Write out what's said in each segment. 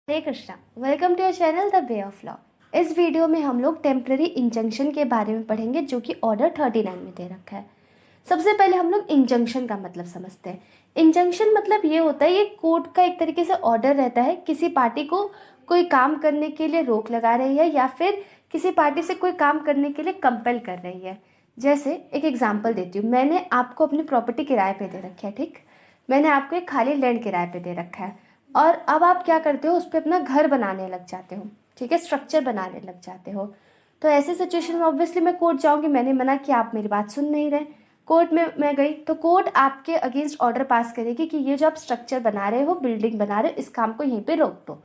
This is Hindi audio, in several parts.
Hare Krishna. Welcome to your channel the way of law. इस वीडियो में हम लोग टेम्पररी इंजंक्शन के बारे में पढ़ेंगे जो कि ऑर्डर 39 में दे रखा है। सबसे पहले हम लोग इंजंक्शन का मतलब समझते हैं। इंजंक्शन मतलब ये होता है, ये कोर्ट का एक तरीके से ऑर्डर रहता है। किसी पार्टी को कोई काम करने के लिए रोक लगा रही है या फिर किसी पार्टी से कोई काम करने के लिए कंपेल कर रही है। जैसे एक एग्जाम्पल देती हूँ, मैंने आपको अपनी प्रॉपर्टी किराए पे दे रखी है, ठीक। मैंने आपको एक खाली लैंड किराए पे दे रखा है और अब आप क्या करते हो, उस पर अपना घर बनाने लग जाते हो, ठीक है, स्ट्रक्चर बनाने लग जाते हो। तो ऐसे सिचुएशन में ऑब्वियसली मैं कोर्ट जाऊंगी, मैंने मना किया, आप मेरी बात सुन नहीं रहे। कोर्ट में मैं गई तो कोर्ट आपके अगेंस्ट ऑर्डर पास करेगी कि ये जो आप स्ट्रक्चर बना रहे हो, बिल्डिंग बना रहे हो, इस काम को यहीं पे रोक दो।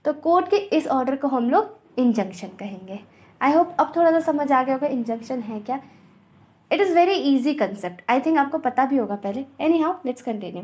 तो कोर्ट के इस ऑर्डर को हम लोग इंजंक्शन कहेंगे। आई होप अब थोड़ा सा समझ आ गया होगा इंजंक्शन है क्या। It is very easy concept, I think आपको पता भी होगा पहले। Any how let's continue.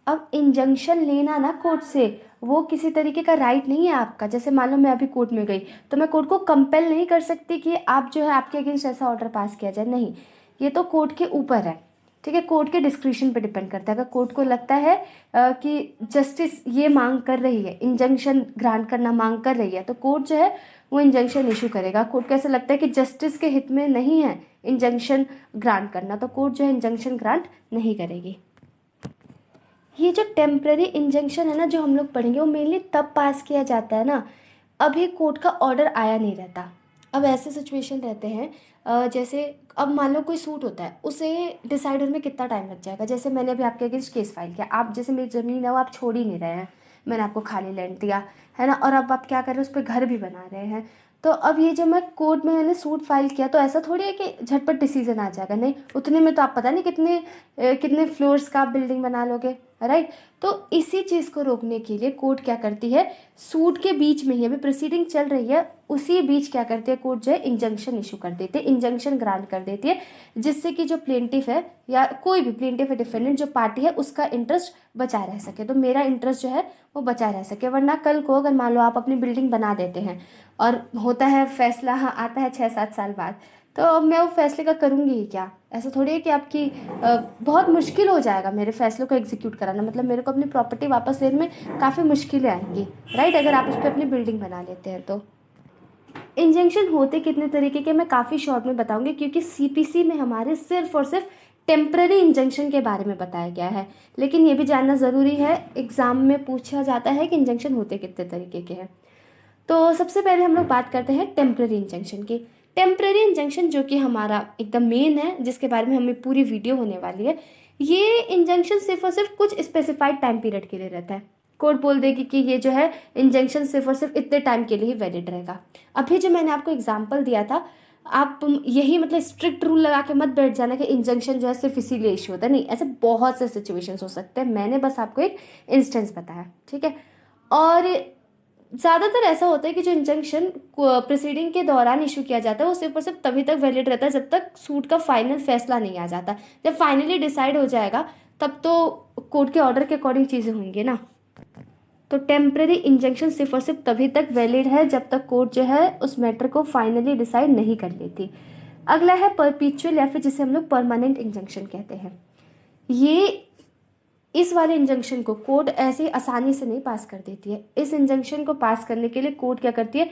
अब इंजंक्शन लेना ना कोर्ट से, वो किसी तरीके का राइट नहीं है आपका। जैसे मान लो मैं अभी कोर्ट में गई तो मैं कोर्ट को कंपेल नहीं कर सकती कि आप जो है आपके अगेंस्ट ऐसा ऑर्डर पास किया जाए, नहीं। ये तो कोर्ट के ऊपर है, ठीक है, कोर्ट के डिस्क्रिप्शन पे डिपेंड करता है। अगर कोर्ट को लगता है कि जस्टिस ये मांग कर रही है, इंजंक्शन ग्रांट करना मांग कर रही है, तो कोर्ट जो है वो इंजंक्शन इशू करेगा। कोर्ट को ऐसा लगता है कि जस्टिस के हित में नहीं है इंजंक्शन ग्रांट करना, तो कोर्ट जो है इंजंक्शन ग्रांट नहीं करेगी। ये जो टेम्पररी इंजंक्शन है ना, जो हम लोग पढ़ेंगे, वो मेनली तब पास किया जाता है ना अभी कोर्ट का ऑर्डर आया नहीं रहता। अब ऐसे सिचुएशन रहते हैं, जैसे अब मान लो कोई सूट होता है, उसे डिसाइड होने में कितना टाइम लग जाएगा। जैसे मैंने अभी आपके अगेंस्ट केस फाइल किया, आप जैसे मेरी ज़मीन है वो आप छोड़ ही नहीं रहे हैं, मैंने आपको खाली लैंड दिया है ना, और अब आप क्या कर रहे हैं, उस पर घर भी बना रहे हैं। तो अब ये जो मैं कोर्ट में मैंने सूट फाइल किया, तो ऐसा थोड़ी है कि झटपट डिसीजन आ जाएगा, नहीं। उतने में तो आप पता नहीं कितने फ्लोर्स का आप बिल्डिंग बना लोगे, राइट। तो इसी चीज़ को रोकने के लिए कोर्ट क्या करती है, सूट के बीच में ही अभी प्रोसीडिंग चल रही है, उसी बीच क्या करती है कोर्ट जो है इंजंक्शन इशू कर देती है, इंजंक्शन ग्रांट कर देती है, जिससे कि जो प्लेंटिफ है या कोई भी प्लेंटिफ या डिफेंडेंट जो पार्टी है उसका इंटरेस्ट बचा रह सके। तो मेरा इंटरेस्ट जो है वो बचा रह सके। वरना कल को अगर मान लो आप अपनी बिल्डिंग बना देते हैं और होता है फैसला, हाँ, आता है 6-7 साल बाद, तो अब मैं वो फैसले का करूँगी ही क्या। ऐसा थोड़ी है कि आपकी बहुत मुश्किल हो जाएगा मेरे फैसलों को एग्जीक्यूट कराना, मतलब मेरे को अपनी प्रॉपर्टी वापस लेने में काफ़ी मुश्किलें आएंगी, राइट, अगर आप उस पर अपनी बिल्डिंग बना लेते हैं तो। इंजंक्शन होते कितने तरीके के मैं काफ़ी शॉर्ट में बताऊंगी, क्योंकि सीपीसी में हमारे सिर्फ और सिर्फ टेम्पररी इंजंक्शन के बारे में बताया गया है। लेकिन ये भी जानना ज़रूरी है, एग्ज़ाम में पूछा जाता है कि इंजंक्शन होते कितने तरीके के हैं। तो सबसे पहले हम लोग बात करते हैं टेम्पररी इंजंक्शन की। टेम्पररी इंजंक्शन जो कि हमारा एकदम मेन है, जिसके बारे में हमें पूरी वीडियो होने वाली है, ये इंजंक्शन सिर्फ और सिर्फ कुछ स्पेसिफाइड टाइम पीरियड के लिए रहता है। कोर्ट बोल देगी कि ये जो है इंजंक्शन सिर्फ और सिर्फ इतने टाइम के लिए ही वैलिड रहेगा। अभी जो मैंने आपको एग्जाम्पल दिया था, आप यही मतलब स्ट्रिक्ट रूल लगा के मत बैठ जाना कि इंजंक्शन जो है सिर्फ इसीलिए इशू होता है, नहीं। ऐसे बहुत से सिचुएशंस हो सकते हैं, मैंने बस आपको एक इंस्टेंस बताया, ठीक है। और ज़्यादातर ऐसा होता है कि जो इंजंक्शन प्रोसीडिंग के दौरान इशू किया जाता है वो सिर्फ और सिर्फ तभी तक वैलिड रहता है जब तक सूट का फाइनल फैसला नहीं आ जाता। जब फाइनली डिसाइड हो जाएगा तब तो कोर्ट के ऑर्डर के अकॉर्डिंग चीज़ें होंगी ना। तो टेम्पररी इंजंक्शन सिर्फ और सिर्फ तभी तक वैलिड है जब तक कोर्ट जो है उस मैटर को फाइनली डिसाइड नहीं कर लेती। अगला है परपीचुअल, या फिर जिसे हम लोग परमानेंट इंजंक्शन कहते हैं। ये इस वाले इंजंक्शन को कोर्ट ऐसे ही आसानी से नहीं पास कर देती है। इस इंजंक्शन को पास करने के लिए कोर्ट क्या करती है,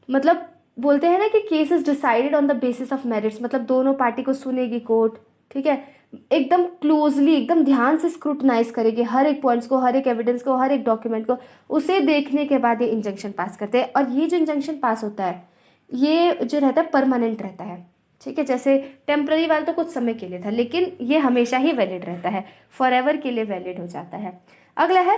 मतलब बोलते हैं ना कि case is decided on the basis of merits, मतलब दोनों पार्टी को सुनेगी कोर्ट, ठीक है, एकदम क्लोजली, एकदम ध्यान से स्क्रूटनाइज करेगी हर एक पॉइंट्स को, हर एक एविडेंस को, हर एक डॉक्यूमेंट को। उसे देखने के बाद ये इंजंक्शन पास करते हैं। और ये जो इंजंक्शन पास होता है ये जो रहता है परमानेंट रहता है, ठीक है। जैसे टेम्पररी वाला तो कुछ समय के लिए था, लेकिन ये हमेशा ही वैलिड रहता है, फॉर एवर के लिए वैलिड हो जाता है। अगला है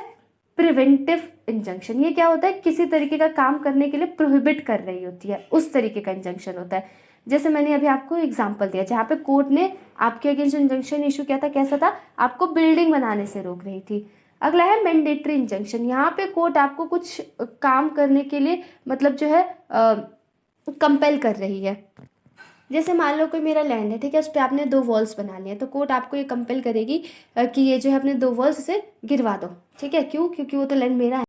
प्रिवेंटिव इंजंक्शन। ये क्या होता है, किसी तरीके का काम करने के लिए प्रोहिबिट कर रही होती है, उस तरीके का इंजंक्शन होता है। जैसे मैंने अभी आपको एग्जांपल दिया जहाँ पे कोर्ट ने आपके अगेंस्ट इंजंक्शन इशू किया था, कैसा था, आपको बिल्डिंग बनाने से रोक रही थी। अगला है मैंडेटरी इंजंक्शन। यहाँ पे कोर्ट आपको कुछ काम करने के लिए मतलब जो है कंपेल कर रही है। जैसे मान लो कोई मेरा लैंड है, ठीक है, उस पर आपने 2 वॉल्स बना लिए, तो कोर्ट आपको ये कंपेल करेगी कि ये जो है अपने 2 वॉल्स से गिरवा दो, ठीक है। क्यों? क्योंकि वो तो लैंड मेरा है।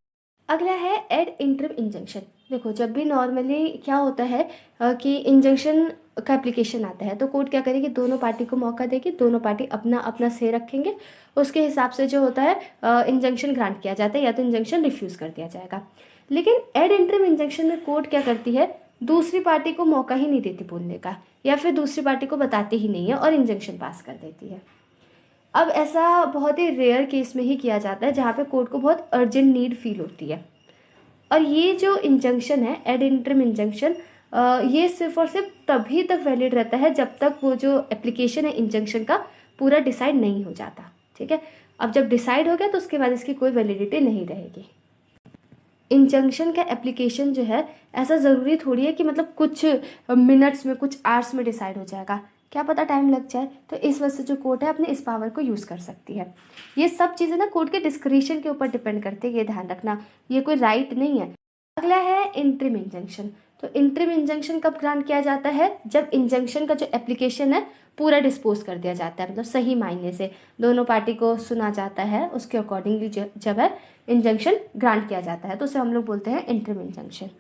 अगला है एड इंटरिम इंजंक्शन। देखो जब भी नॉर्मली क्या होता है कि इंजंक्शन का एप्लीकेशन आता है तो कोर्ट क्या करेगी, दोनों पार्टी को मौका देगी, दोनों पार्टी अपना अपना से रखेंगे, उसके हिसाब से जो होता है इंजंक्शन ग्रांट किया जाता है या तो इंजंक्शन रिफ्यूज़ कर दिया जाएगा। लेकिन एड इंटरिम इंजंक्शन में कोर्ट क्या करती है, दूसरी पार्टी को मौका ही नहीं देती बोलने का, या फिर दूसरी पार्टी को बताती ही नहीं है और इंजंक्शन पास कर देती है। अब ऐसा बहुत ही रेयर केस में ही किया जाता है जहाँ पे कोर्ट को बहुत अर्जेंट नीड फील होती है। और ये जो इंजंक्शन है, एड इंटरिम इंजंक्शन, ये सिर्फ और सिर्फ तभी तक वैलिड रहता है जब तक वो जो एप्लीकेशन है इंजंक्शन का पूरा डिसाइड नहीं हो जाता। ठीक है, अब जब डिसाइड हो गया तो उसके बाद इसकी कोई वैलिडिटी नहीं रहेगी। इंजंक्शन का एप्लीकेशन जो है ऐसा ज़रूरी थोड़ी है कि मतलब कुछ मिनट्स में, कुछ आवर्स में डिसाइड हो जाएगा, क्या पता टाइम लग जाए। तो इस वजह से जो कोर्ट है अपने इस पावर को यूज़ कर सकती है। ये सब चीज़ें ना कोर्ट के डिस्क्रिशन के ऊपर डिपेंड करती है, ये ध्यान रखना, ये कोई राइट नहीं है। अगला है इंटरिम इंजंक्शन। तो इंटरिम इंजंक्शन कब ग्रांट किया जाता है, जब इंजंक्शन का जो एप्लीकेशन है पूरा डिस्पोज कर दिया जाता है, मतलब सही मायने से दोनों पार्टी को सुना जाता है, उसके अकॉर्डिंगली जब है इंजंक्शन ग्रांट किया जाता है तो उसे हम लोग बोलते हैं इंटरिम इंजंक्शन।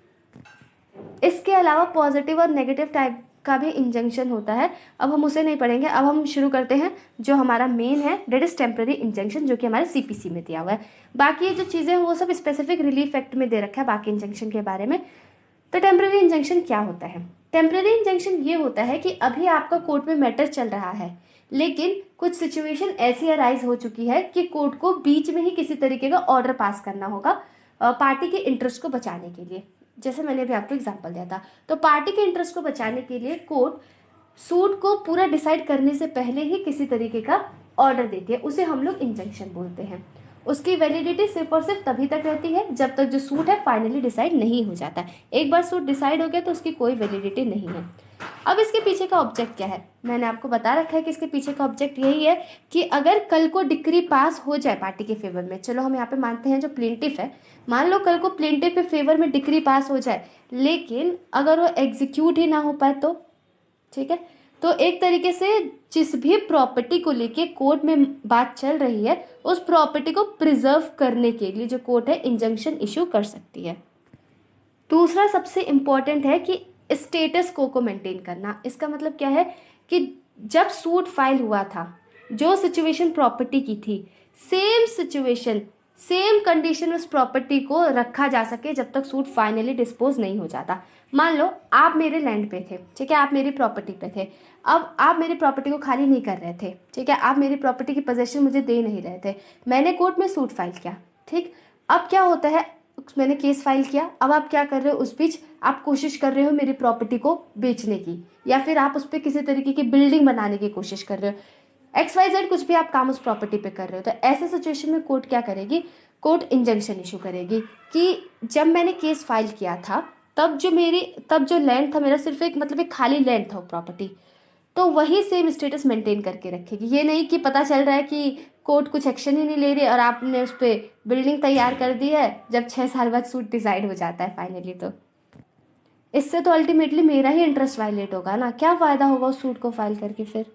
इसके अलावा पॉजिटिव और नेगेटिव टाइप का भी इंजंक्शन होता है, अब हम उसे नहीं पढ़ेंगे। अब हम शुरू करते हैं जो हमारा मेन है, डेट इज टेम्पररी इंजंक्शन, जो कि हमारे सीपीसी में दिया हुआ है। बाकी ये जो चीज़ें हैं वो सब स्पेसिफिक रिलीफ एक्ट में दे रखा है बाकी इंजंक्शन के बारे में। तो टेम्पररी इंजंक्शन क्या होता है? टेम्पररी इंजंक्शन ये होता है कि अभी आपका कोर्ट में मैटर चल रहा है, लेकिन कुछ सिचुएशन ऐसी अराइज हो चुकी है कि कोर्ट को बीच में ही किसी तरीके का ऑर्डर पास करना होगा पार्टी के इंटरेस्ट को बचाने के लिए। जैसे मैंने अभी आपको एग्जांपल दिया था, तो पार्टी के इंटरेस्ट को बचाने के लिए कोर्ट सूट को पूरा डिसाइड करने से पहले ही किसी तरीके का ऑर्डर देती है, उसे हम लोग इंजंक्शन बोलते हैं। उसकी वैलिडिटी सिर्फ और सिर्फ तभी तक रहती है जब तक जो सूट है फाइनली डिसाइड नहीं हो जाता। एक बार सूट डिसाइड हो गया तो उसकी कोई वैलिडिटी नहीं है। अब इसके पीछे का ऑब्जेक्ट क्या है, मैंने आपको बता रखा है कि इसके पीछे का ऑब्जेक्ट यही है कि अगर कल को डिक्री पास हो जाए पार्टी के फेवर में, चलो हम यहाँ पे मानते हैं जो प्लेंटिफ है, मान लो कल को प्लेंटिफ के फेवर में डिक्री पास हो जाए, लेकिन अगर वो एग्जीक्यूट ही ना हो पाए तो, ठीक है, तो एक तरीके से जिस भी प्रॉपर्टी को लेके कोर्ट में बात चल रही है उस प्रॉपर्टी को प्रिजर्व करने के लिए जो कोर्ट है इंजंक्शन इशू कर सकती है। दूसरा सबसे इम्पॉर्टेंट है कि स्टेटस को मेंटेन करना। इसका मतलब क्या है कि जब सूट फाइल हुआ था, जो सिचुएशन प्रॉपर्टी की थी, सेम सिचुएशन, सेम कंडीशन उस प्रॉपर्टी को रखा जा सके जब तक सूट फाइनली डिस्पोज नहीं हो जाता। मान लो आप मेरे लैंड पे थे, ठीक है, आप मेरी प्रॉपर्टी पे थे, अब आप मेरी प्रॉपर्टी को खाली नहीं कर रहे थे, ठीक है, आप मेरी प्रॉपर्टी की पोजीशन मुझे दे नहीं रहे थे, मैंने कोर्ट में सूट फाइल किया, ठीक। अब क्या होता है, मैंने केस फाइल किया, अब आप क्या कर रहे हो, उस बीच आप कोशिश कर रहे हो मेरी प्रॉपर्टी को बेचने की, या फिर आप उस पर किसी तरीके की बिल्डिंग बनाने की कोशिश कर रहे हो, XYZ कुछ भी आप काम उस प्रॉपर्टी पे कर रहे हो। तो ऐसे सिचुएशन में कोर्ट क्या करेगी, कोर्ट इंजंक्शन इशू करेगी कि जब मैंने केस फाइल किया था तब जो लैंड था मेरा, सिर्फ एक मतलब एक खाली लैंड था वो प्रॉपर्टी, तो वही सेम स्टेटस मेंटेन करके रखेगी। ये नहीं कि पता चल रहा है कि कोर्ट कुछ एक्शन ही नहीं ले रही और आपने उस पर बिल्डिंग तैयार कर दी है जब 6 साल बाद सूट डिसाइड हो जाता है फाइनली। तो इससे तो अल्टीमेटली मेरा ही इंटरेस्ट वायलेट होगा ना, क्या फ़ायदा होगा उस सूट को फाइल करके। फिर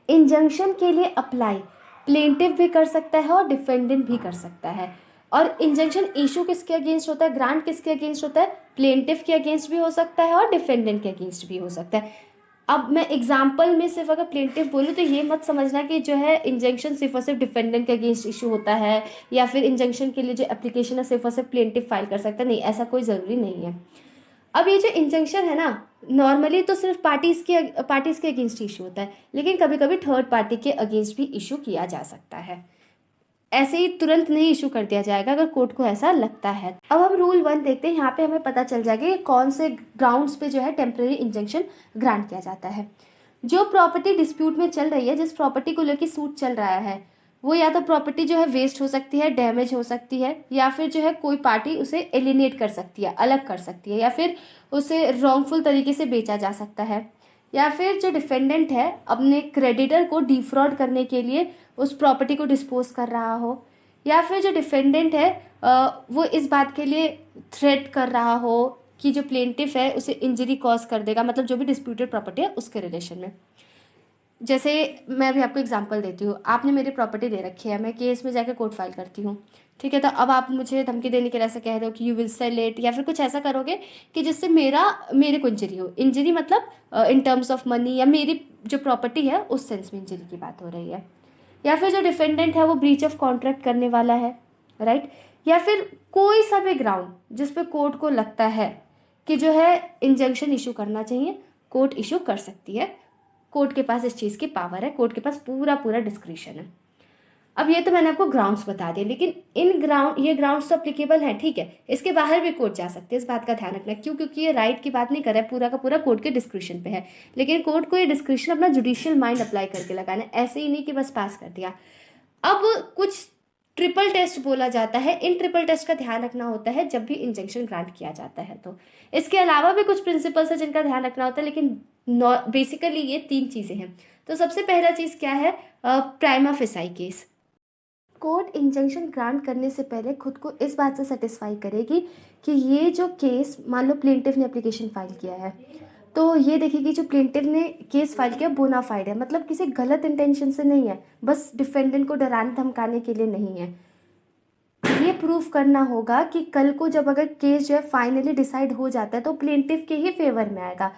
इंजंक्शन के लिए अप्लाई प्लेंटिव भी कर सकता है और डिफेंडेंट भी कर सकता है। और इंजंक्शन इशू किसके अगेंस्ट होता है, ग्रांट किसके अगेंस्ट होता है, प्लेंटिव के अगेंस्ट भी हो सकता है और डिफेंडेंट के अगेंस्ट भी हो सकता है। अब मैं एग्जाम्पल में सिर्फ अगर प्लेंटिव बोलूँ तो ये मत समझना कि जो है इंजंक्शन सिर्फ और सिर्फ डिफेंडेंट के अगेंस्ट इशू होता है, या फिर इंजंक्शन के लिए जो एप्लीकेशन है सिर्फ और सिर्फ प्लेंटिव फाइल कर सकता है, नहीं, ऐसा कोई ज़रूरी नहीं है। अब ये जो इंजंक्शन है ना, नॉर्मली तो सिर्फ पार्टीज के अगेंस्ट इशू होता है, लेकिन कभी कभी थर्ड पार्टी के अगेंस्ट भी इशू किया जा सकता है। ऐसे ही तुरंत नहीं इशू कर दिया जाएगा अगर कोर्ट को ऐसा लगता है। अब हम रूल 1 देखते हैं, यहाँ पे हमें पता चल जाएगा कि कौन से ग्राउंड्स पे जो है टेम्पररी इंजंक्शन ग्रांट किया जाता है। जो प्रॉपर्टी डिस्प्यूट में चल रही है, जिस प्रॉपर्टी को लेकर सूट चल रहा है, वो या तो प्रॉपर्टी जो है वेस्ट हो सकती है, डैमेज हो सकती है, या फिर जो है कोई पार्टी उसे एलिनेट कर सकती है, अलग कर सकती है, या फिर उसे रॉन्गफुल तरीके से बेचा जा सकता है, या फिर जो डिफेंडेंट है अपने क्रेडिटर को डिफ्रॉड करने के लिए उस प्रॉपर्टी को डिस्पोज कर रहा हो, या फिर जो डिफेंडेंट है वो इस बात के लिए थ्रेट कर रहा हो कि जो प्लेंटिफ है उसे इंजरी कॉज कर देगा, मतलब जो भी डिस्प्यूटेड प्रॉपर्टी है उसके रिलेशन में। जैसे मैं अभी आपको एग्जांपल देती हूँ, आपने मेरी प्रॉपर्टी दे रखी है, मैं केस में जाकर कोर्ट फाइल करती हूँ, ठीक है, तो अब आप मुझे धमकी देने के लिए ऐसा कह रहे हो कि यू विल सेल इट, या फिर कुछ ऐसा करोगे कि जिससे मेरे को इंजरी हो। इंजरी मतलब इन टर्म्स ऑफ मनी, या मेरी जो प्रॉपर्टी है उस सेंस में इंजरी की बात हो रही है। या फिर जो डिफेंडेंट है वो ब्रीच ऑफ कॉन्ट्रैक्ट करने वाला है, राइट। या फिर कोई सा भी ग्राउंड जिस पे कोर्ट को लगता है कि जो है इंजंक्शन इशू करना चाहिए, कोर्ट इशू कर सकती है। कोर्ट के पास इस चीज़ की पावर है, कोर्ट के पास पूरा पूरा डिस्क्रिशन है। अब ये तो मैंने आपको ग्राउंड्स बता दिए, लेकिन ये ग्राउंड्स तो अप्लीकेबल हैं, ठीक है। इसके बाहर भी कोर्ट जा सकते हैं, इस बात का ध्यान रखना। क्यों? क्योंकि ये राइट की बात नहीं कर रहा है, पूरा का पूरा कोर्ट के डिस्क्रिप्शन पे है। लेकिन कोर्ट को ये डिस्क्रिप्शन अपना जुडिशियल माइंड अप्लाई करके लगाना है, ऐसे ही नहीं कि बस पास कर दिया। अब कुछ ट्रिपल टेस्ट बोला जाता है, इन ट्रिपल टेस्ट का ध्यान रखना होता है जब भी इंजंक्शन ग्रांट किया जाता है। तो इसके अलावा भी कुछ प्रिंसिपल्स है जिनका ध्यान रखना होता है, लेकिन बेसिकली ये 3 चीज़ें हैं। तो सबसे पहला चीज़ क्या है? Prima facie case. Court injunction grant करने से पहले खुद को इस बात से सेटिस्फाई करेगी कि ये जो केस, मान लो प्लेंटिफ ने एप्लीकेशन फाइल किया है, तो ये देखेगी जो प्लेंटिफ ने केस फाइल किया बोनाफाइड है, मतलब किसी गलत इंटेंशन से नहीं है, बस डिफेंडेंट को डराने धमकाने के लिए नहीं है। ये प्रूफ करना होगा कि कल को जब अगर केस जो है फाइनली डिसाइड हो जाता है तो प्लेंटिफ के ही फेवर में आएगा।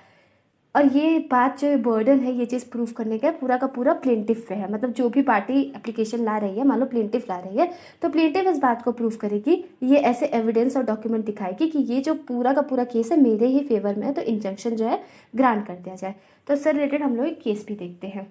और ये बात जो बर्डन है ये चीज़ प्रूफ करने का पूरा का पूरा प्लेंटिफ पे है। मतलब जो भी पार्टी एप्लीकेशन ला रही है, मान लो प्लेंटिफ ला रही है, तो प्लेंटिफ इस बात को प्रूफ करेगी, ये ऐसे एविडेंस और डॉक्यूमेंट दिखाएगी कि ये जो पूरा का पूरा केस है मेरे ही फेवर में है, तो इंजंक्शन जो है ग्रांट कर दिया जाए। तो इससे रिलेटेड हम लोग एक केस भी देखते हैं,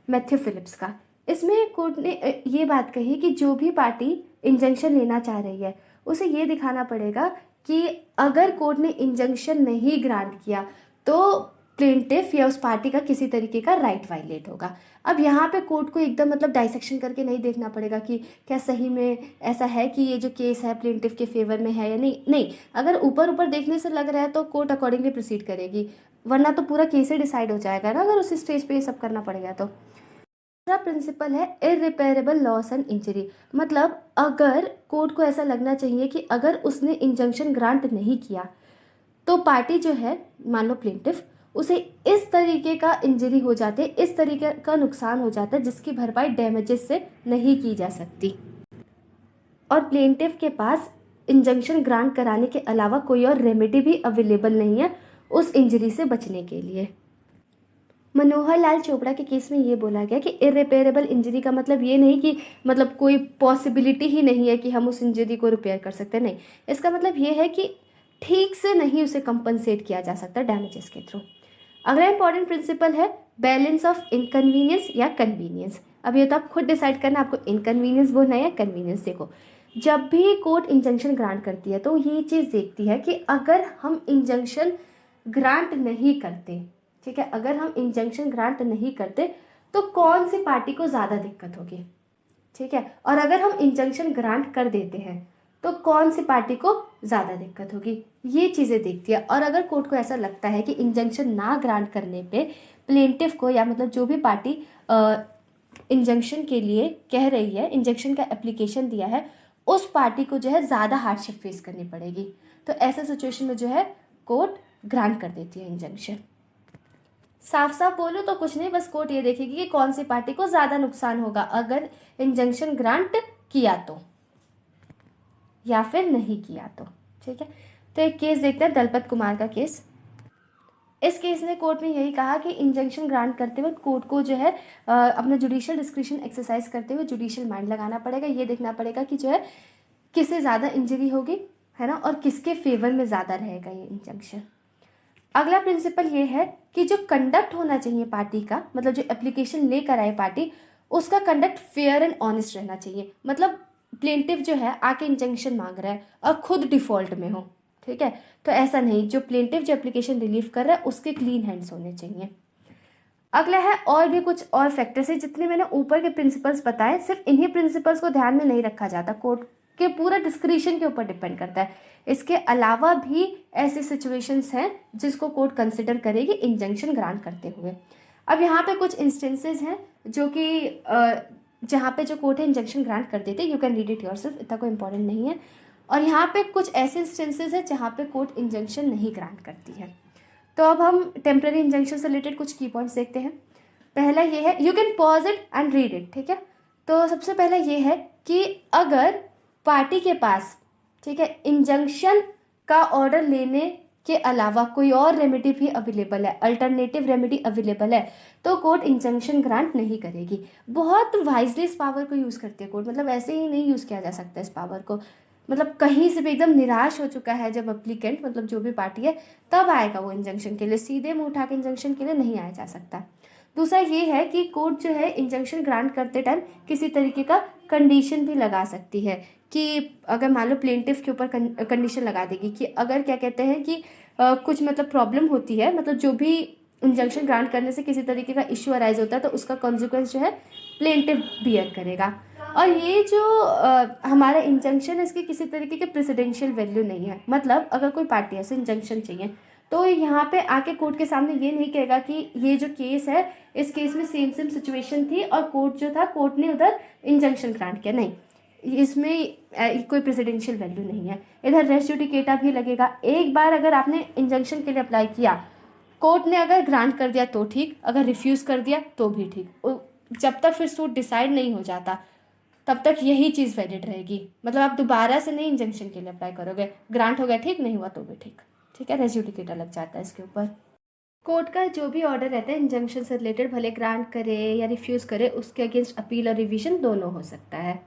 मैथ्यू फिलिप्स का। इसमें कोर्ट ने ये बात कही कि जो भी पार्टी इंजंक्शन लेना चाह रही है उसे ये दिखाना पड़ेगा कि अगर कोर्ट ने इंजंक्शन नहीं ग्रांट किया तो प्लेंटिफ या उस पार्टी का किसी तरीके का राइट वायलेट होगा। अब यहाँ पे कोर्ट को एकदम मतलब डाइसेक्शन करके नहीं देखना पड़ेगा कि क्या सही में ऐसा है कि ये जो केस है प्लेंटिफ के फेवर में है या नहीं। अगर ऊपर ऊपर देखने से लग रहा है तो कोर्ट अकॉर्डिंगली प्रोसीड करेगी, वरना तो पूरा केस ही डिसाइड हो जाएगा ना अगर उसी स्टेज पे ये सब करना पड़ेगा तो। दूसरा प्रिंसिपल है इररिपेरेबल लॉस एंड इंजरी। मतलब अगर कोर्ट को ऐसा लगना चाहिए कि अगर उसने इंजंक्शन ग्रांट नहीं किया तो पार्टी जो है, मान लो प्लेंटिफ, उसे इस तरीके का इंजरी हो जाते, इस तरीके का नुकसान हो जाता है जिसकी भरपाई डैमेजेस से नहीं की जा सकती, और प्लेंटिफ के पास इंजंक्शन ग्रांट कराने के अलावा कोई और रेमेडी भी अवेलेबल नहीं है उस इंजरी से बचने के लिए। मनोहर लाल चोपड़ा के केस में ये बोला गया कि इररिपेरेबल इंजरी का मतलब ये नहीं कि मतलब कोई पॉसिबिलिटी ही नहीं है कि हम उस इंजरी को रिपेयर कर सकते, नहीं। इसका मतलब ये है कि ठीक से नहीं उसे कंपनसेट किया जा सकता डैमेजेस के थ्रू। अगला इंपॉर्टेंट प्रिंसिपल है बैलेंस ऑफ इनकन्वीनियंस या कन्वीनियंस। अब ये तो आप खुद डिसाइड करना आपको इनकन्वीनियंस बोलना है या कन्वीनियंस। देखो, जब भी कोर्ट इंजंक्शन ग्रांट करती है तो ये चीज़ देखती है कि अगर हम इंजंक्शन ग्रांट नहीं करते, ठीक है, अगर हम इंजंक्शन ग्रांट नहीं करते तो कौन सी पार्टी को ज़्यादा दिक्कत होगी, ठीक है, और अगर हम इंजंक्शन ग्रांट कर देते हैं तो कौन सी पार्टी को ज़्यादा दिक्कत होगी, ये चीज़ें देखती है। और अगर कोर्ट को ऐसा लगता है कि इंजंक्शन ना ग्रांट करने पे प्लेंटिफ को, या मतलब जो भी पार्टी इंजंक्शन के लिए कह रही है, इंजंक्शन का एप्लीकेशन दिया है, उस पार्टी को जो है ज़्यादा हार्डशिप फेस करनी पड़ेगी, तो ऐसे सिचुएशन में जो है कोर्ट ग्रांट कर देती है इंजंक्शन। साफ साफ बोलो तो कुछ नहीं, बस कोर्ट ये देखेगी कि कौन सी पार्टी को ज़्यादा नुकसान होगा अगर इंजंक्शन ग्रांट किया तो, या फिर नहीं किया तो, ठीक है। तो एक केस देखते हैं, दलपत कुमार का केस। इस केस में कोर्ट ने यही कहा कि इंजंक्शन ग्रांट करते वक्त कोर्ट को जो है अपना जुडिशियल डिस्क्रिशन एक्सरसाइज करते हुए जुडिशियल माइंड लगाना पड़ेगा। ये देखना पड़ेगा कि जो है किसे ज़्यादा इंजरी होगी, है ना, और किसके फेवर में ज़्यादा रहेगा ये इंजंक्शन। अगला प्रिंसिपल ये है कि जो कंडक्ट होना चाहिए पार्टी का, मतलब जो एप्लीकेशन लेकर आए पार्टी, उसका कंडक्ट फेयर एंड ऑनेस्ट रहना चाहिए। मतलब प्लेंटिफ जो है आके इंजंक्शन मांग रहा है और खुद डिफॉल्ट में हो, ठीक है, तो ऐसा नहीं, जो प्लेंटिफ जो एप्लीकेशन रिलीव कर रहा है उसके क्लीन हैंड्स होने चाहिए। अगला है और भी कुछ और फैक्टर्स है, जितने मैंने ऊपर के प्रिंसिपल्स बताए सिर्फ इन्हीं प्रिंसिपल्स को ध्यान में नहीं रखा जाता, कोर्ट के पूरा डिस्क्रिशन के ऊपर डिपेंड करता है। इसके अलावा भी ऐसी सिचुएशंस हैं जिसको कोर्ट कंसिडर करेगी इंजंक्शन ग्रांट करते हुए। अब यहाँ पे कुछ इंस्टेंसेस हैं जो कि जहाँ पे जो कोर्ट है इंजंक्शन ग्रांट कर देते, you can read it yourself, इतना कोई इंपॉर्टेंट नहीं है। और यहाँ पे कुछ ऐसे इंस्टेंसेस हैं जहाँ पे कोर्ट इंजंक्शन नहीं ग्रांट करती है। तो अब हम टेम्पररी इंजंक्शन से रिलेटेड कुछ की पॉइंट्स देखते हैं। पहला ये है, you can pause it and read it, ठीक है। तो सबसे पहला ये है कि अगर पार्टी के पास, ठीक है, इंजंक्शन का ऑर्डर लेने के अलावा कोई और रेमेडी भी अवेलेबल है, अल्टरनेटिव रेमेडी अवेलेबल है, तो कोर्ट इंजंक्शन ग्रांट नहीं करेगी। बहुत वाइजली इस पावर को यूज़ करती है कोर्ट, मतलब ऐसे ही नहीं यूज़ किया जा सकता इस पावर को। मतलब कहीं से भी एकदम निराश हो चुका है जब अप्लीकेंट, मतलब जो भी पार्टी है, तब आएगा वो इंजंक्शन के लिए, सीधे मुंह उठा के इंजंक्शन के लिए नहीं आया जा सकता। दूसरा ये है कि कोर्ट जो है इंजंक्शन ग्रांट करते टाइम किसी तरीके का कंडीशन भी लगा सकती है, कि अगर मान लो प्लेंटिफ के ऊपर कंडीशन लगा देगी कि अगर क्या कहते हैं कि कुछ मतलब प्रॉब्लम होती है, मतलब जो भी इंजंक्शन ग्रांट करने से किसी तरीके का इश्यू अराइज होता है, तो उसका कॉन्सिक्वेंस जो है प्लेंटिफ बियर करेगा। और ये जो हमारा इंजंक्शन है, इसकी किसी तरीके की प्रेसिडेंशियल वैल्यू नहीं है। मतलब अगर कोई पार्टी है उसे इंजंक्शन चाहिए, तो यहाँ पे आके कोर्ट के सामने ये नहीं कहेगा कि ये जो केस है, इस केस में सेम सेम सिचुएशन थी और कोर्ट जो था, कोर्ट ने उधर इंजंक्शन ग्रांट किया, नहीं, इसमें कोई प्रेसिडेंशियल वैल्यू नहीं है। इधर रेस जुडिकेटा भी लगेगा। एक बार अगर आपने इंजंक्शन के लिए अप्लाई किया, कोर्ट ने अगर ग्रांट कर दिया तो ठीक, अगर रिफ्यूज़ कर दिया तो भी ठीक, जब तक फिर सूट डिसाइड नहीं हो जाता तब तक यही चीज़ वैलिड रहेगी। मतलब आप दोबारा से नहीं इंजंक्शन के लिए अप्लाई करोगे, ग्रांट हो गया ठीक, नहीं हुआ तो भी ठीक, ठीक है, रेस जुडिकेटा लग जाता है इसके ऊपर। कोर्ट का जो भी ऑर्डर रहता है इंजंक्शन से रिलेटेड, भले ग्रांट करे या रिफ्यूज़ करे, उसके अगेंस्ट अपील और रिवीजन दोनों हो सकता है।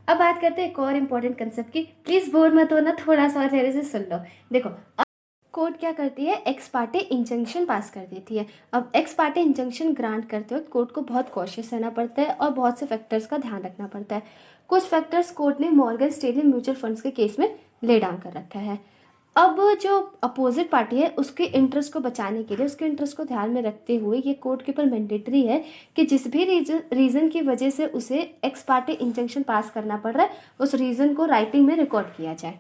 अब बात करते हैं एक और इम्पोर्टेंट कंसेप्ट की, प्लीज़ बोर मत होना, थोड़ा सा और धैर्य से सुन लो। देखो, कोर्ट क्या करती है, एक्स पार्टी इंजंक्शन पास कर देती है। अब एक्स पार्टी इंजंक्शन ग्रांट करते वक्त कोर्ट को बहुत कॉशियस रहना पड़ता है और बहुत से फैक्टर्स का ध्यान रखना पड़ता है। कुछ फैक्टर्स कोर्ट ने मॉर्गन स्टैनली म्यूचुअल फंड्स के केस में ले डाउन कर रखा है। अब जो अपोजिट पार्टी है, उसके इंटरेस्ट को बचाने के लिए, उसके इंटरेस्ट को ध्यान में रखते हुए ये कोर्ट के ऊपर मैंडेटरी है कि जिस भी रीज़न की वजह से उसे एक्स पार्टी इंजंक्शन पास करना पड़ रहा है, उस रीज़न को राइटिंग में रिकॉर्ड किया जाए।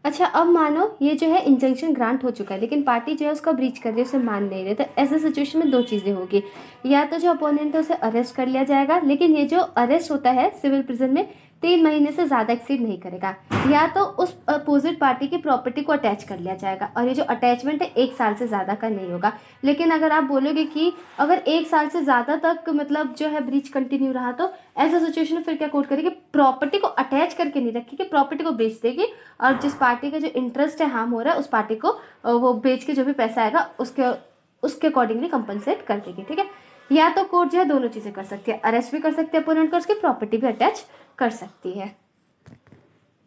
अच्छा, अब मानो ये जो है इंजंक्शन ग्रांट हो चुका है, लेकिन पार्टी जो है उसका ब्रीच कर रही है, उसे मान नहीं रहे, तो ऐसे सिचुएशन में दो चीज़ें होगी। या तो जो अपोनेंट है उसे अरेस्ट कर लिया जाएगा, लेकिन ये जो अरेस्ट होता है सिविल प्रिजन में 3 महीने से ज़्यादा एक्सीड नहीं करेगा। या तो उस अपोजिट पार्टी की प्रॉपर्टी को अटैच कर लिया जाएगा, और ये जो अटैचमेंट है 1 साल से ज़्यादा का नहीं होगा। लेकिन अगर आप बोलोगे कि अगर 1 साल से ज़्यादा तक मतलब जो है ब्रीच कंटिन्यू रहा, तो ऐसा सिचुएशन में फिर क्या कोर्ट करेगी, प्रॉपर्टी को अटैच करके नहीं रखेगी, प्रॉपर्टी को बेच देगी, और जिस पार्टी का जो इंटरेस्ट है हार्म हो रहा है, उस पार्टी को वो बेच के जो भी पैसा आएगा उसके अकॉर्डिंगली कंपनसेट कर देगी, ठीक है। या तो कोर्ट जो है दोनों चीज़ें कर सकती है, अरेस्ट भी कर सकती है अपोनेंट को, उसकी प्रॉपर्टी भी अटैच कर सकती है।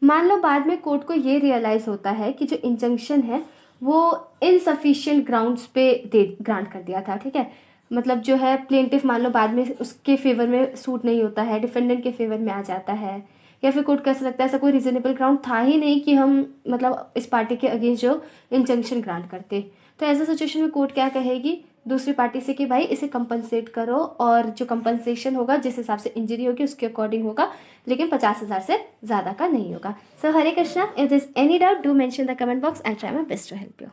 मान लो बाद में कोर्ट को ये रियलाइज होता है कि जो इंजंक्शन है वो इनसफिशिएंट ग्राउंड्स पे दे ग्रांट कर दिया था, ठीक है। मतलब जो है प्लेंटिफ मान लो बाद में उसके फेवर में सूट नहीं होता है, डिफेंडेंट के फेवर में आ जाता है, या फिर कोर्ट कैसे लगता है ऐसा कोई रीजनेबल ग्राउंड था ही नहीं कि हम मतलब इस पार्टी के अगेंस्ट जो इंजंक्शन ग्रांट करते। तो ऐसा सिचुएशन में कोर्ट क्या कहेगी दूसरी पार्टी से कि भाई इसे कंपनसेट करो, और जो कंपनसेशन होगा जिस हिसाब से इंजरी होगी उसके अकॉर्डिंग होगा, लेकिन 50,000 से ज़्यादा का नहीं होगा। So Hare Krishna, if this any doubt do mention the comment box, I try my best to help you.